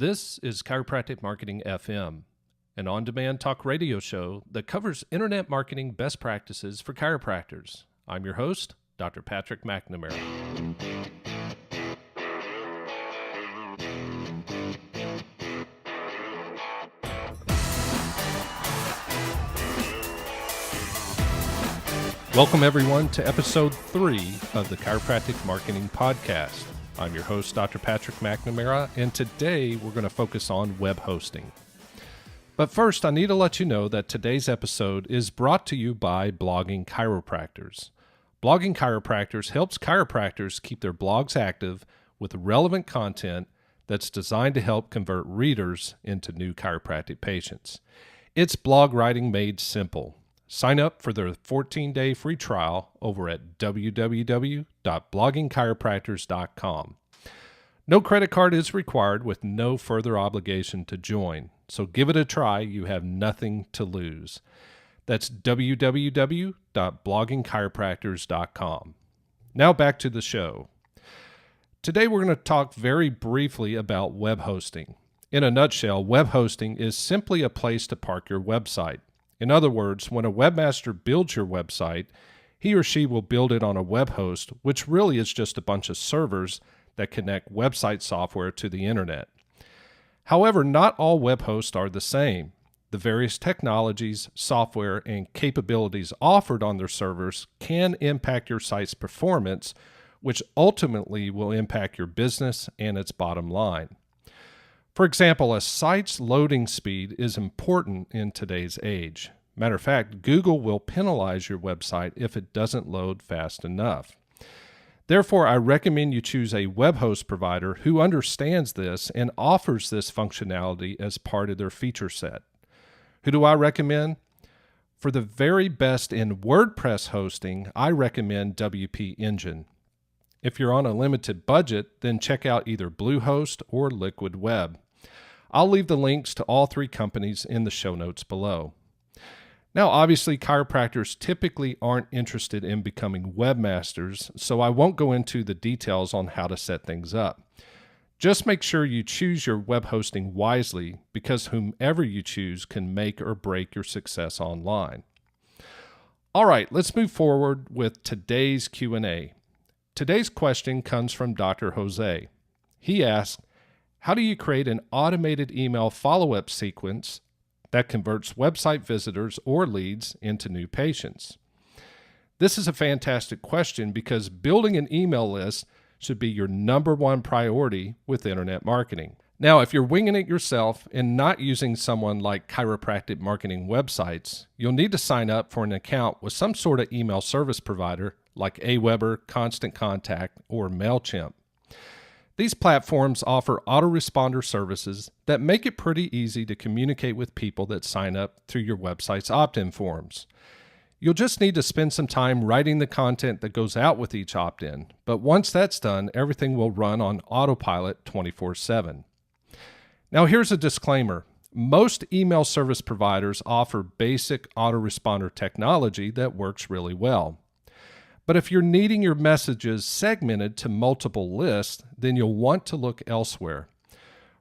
This is Chiropractic Marketing FM, an on-demand talk radio show that covers internet marketing best practices for chiropractors. I'm your host, Dr. Patrick McNamara. Welcome everyone to episode 3 of the Chiropractic Marketing Podcast. I'm your host, Dr. Patrick McNamara, and today we're going to focus on web hosting. But first, I need to let you know that today's episode is brought to you by Blogging Chiropractors. Blogging Chiropractors helps chiropractors keep their blogs active with relevant content that's designed to help convert readers into new chiropractic patients. It's blog writing made simple. Sign up for their 14-day free trial over at www.bloggingchiropractors.com. No credit card is required with no further obligation to join, so give it a try. You have nothing to lose. That's www.bloggingchiropractors.com. Now back to the show. Today we're going to talk very briefly about web hosting. In a nutshell, web hosting is simply a place to park your website. In other words, when a webmaster builds your website, he or she will build it on a web host, which really is just a bunch of servers that connect website software to the internet. However, not all web hosts are the same. The various technologies, software, and capabilities offered on their servers can impact your site's performance, which ultimately will impact your business and its bottom line. For example, a site's loading speed is important in today's age. Matter of fact, Google will penalize your website if it doesn't load fast enough. Therefore, I recommend you choose a web host provider who understands this and offers this functionality as part of their feature set. Who do I recommend? For the very best in WordPress hosting, I recommend WP Engine. If you're on a limited budget, then check out either Bluehost or Liquid Web. I'll leave the links to all three companies in the show notes below. Now, obviously, chiropractors typically aren't interested in becoming webmasters, so I won't go into the details on how to set things up. Just make sure you choose your web hosting wisely, because whomever you choose can make or break your success online. All right, let's move forward with today's Q&A. Today's question comes from Dr. Jose. He asked, how do you create an automated email follow-up sequence that converts website visitors or leads into new patients? This is a fantastic question because building an email list should be your number one priority with internet marketing. Now, if you're winging it yourself and not using someone like Chiropractic Marketing Websites, you'll need to sign up for an account with some sort of email service provider like Aweber, Constant Contact, or MailChimp. These platforms offer autoresponder services that make it pretty easy to communicate with people that sign up through your website's opt-in forms. You'll just need to spend some time writing the content that goes out with each opt-in, but once that's done, everything will run on autopilot 24/7. Now here's a disclaimer. Most email service providers offer basic autoresponder technology that works really well. But if you're needing your messages segmented to multiple lists, then you'll want to look elsewhere.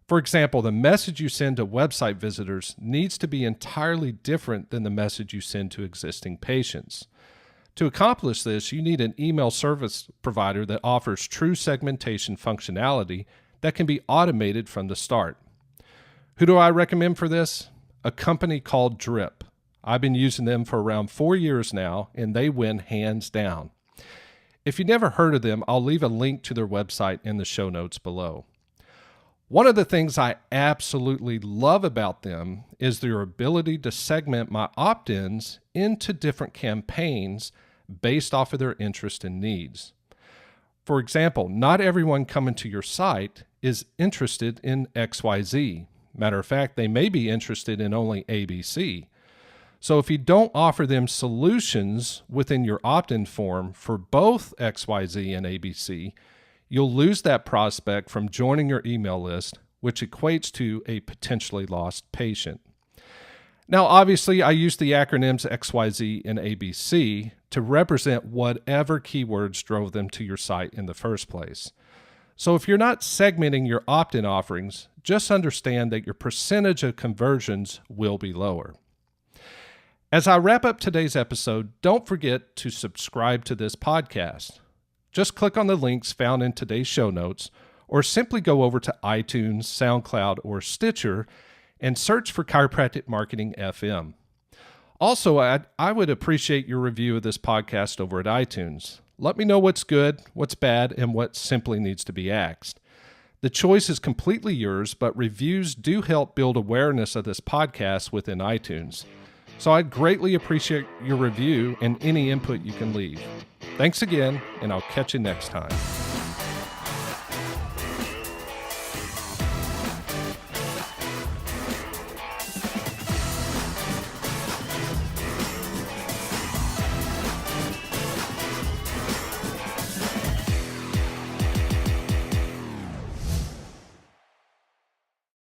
For example, the message you send to website visitors needs to be entirely different than the message you send to existing patients. To accomplish this, you need an email service provider that offers true segmentation functionality that can be automated from the start. Who do I recommend for this? A company called Drip. I've been using them for around 4 years now, and they win hands down. If you've never heard of them, I'll leave a link to their website in the show notes below. One of the things I absolutely love about them is their ability to segment my opt-ins into different campaigns based off of their interest and needs. For example, not everyone coming to your site is interested in XYZ. Matter of fact, they may be interested in only ABC. So if you don't offer them solutions within your opt-in form for both XYZ and ABC, you'll lose that prospect from joining your email list, which equates to a potentially lost patient. Now, obviously, I use the acronyms XYZ and ABC to represent whatever keywords drove them to your site in the first place. So if you're not segmenting your opt-in offerings, just understand that your percentage of conversions will be lower. As I wrap up today's episode, don't forget to subscribe to this podcast. Just click on the links found in today's show notes, or simply go over to iTunes, SoundCloud, or Stitcher and search for Chiropractic Marketing FM. Also, I would appreciate your review of this podcast over at iTunes. Let me know what's good, what's bad, and what simply needs to be axed. The choice is completely yours, but reviews do help build awareness of this podcast within iTunes. So I'd greatly appreciate your review and any input you can leave. Thanks again, and I'll catch you next time.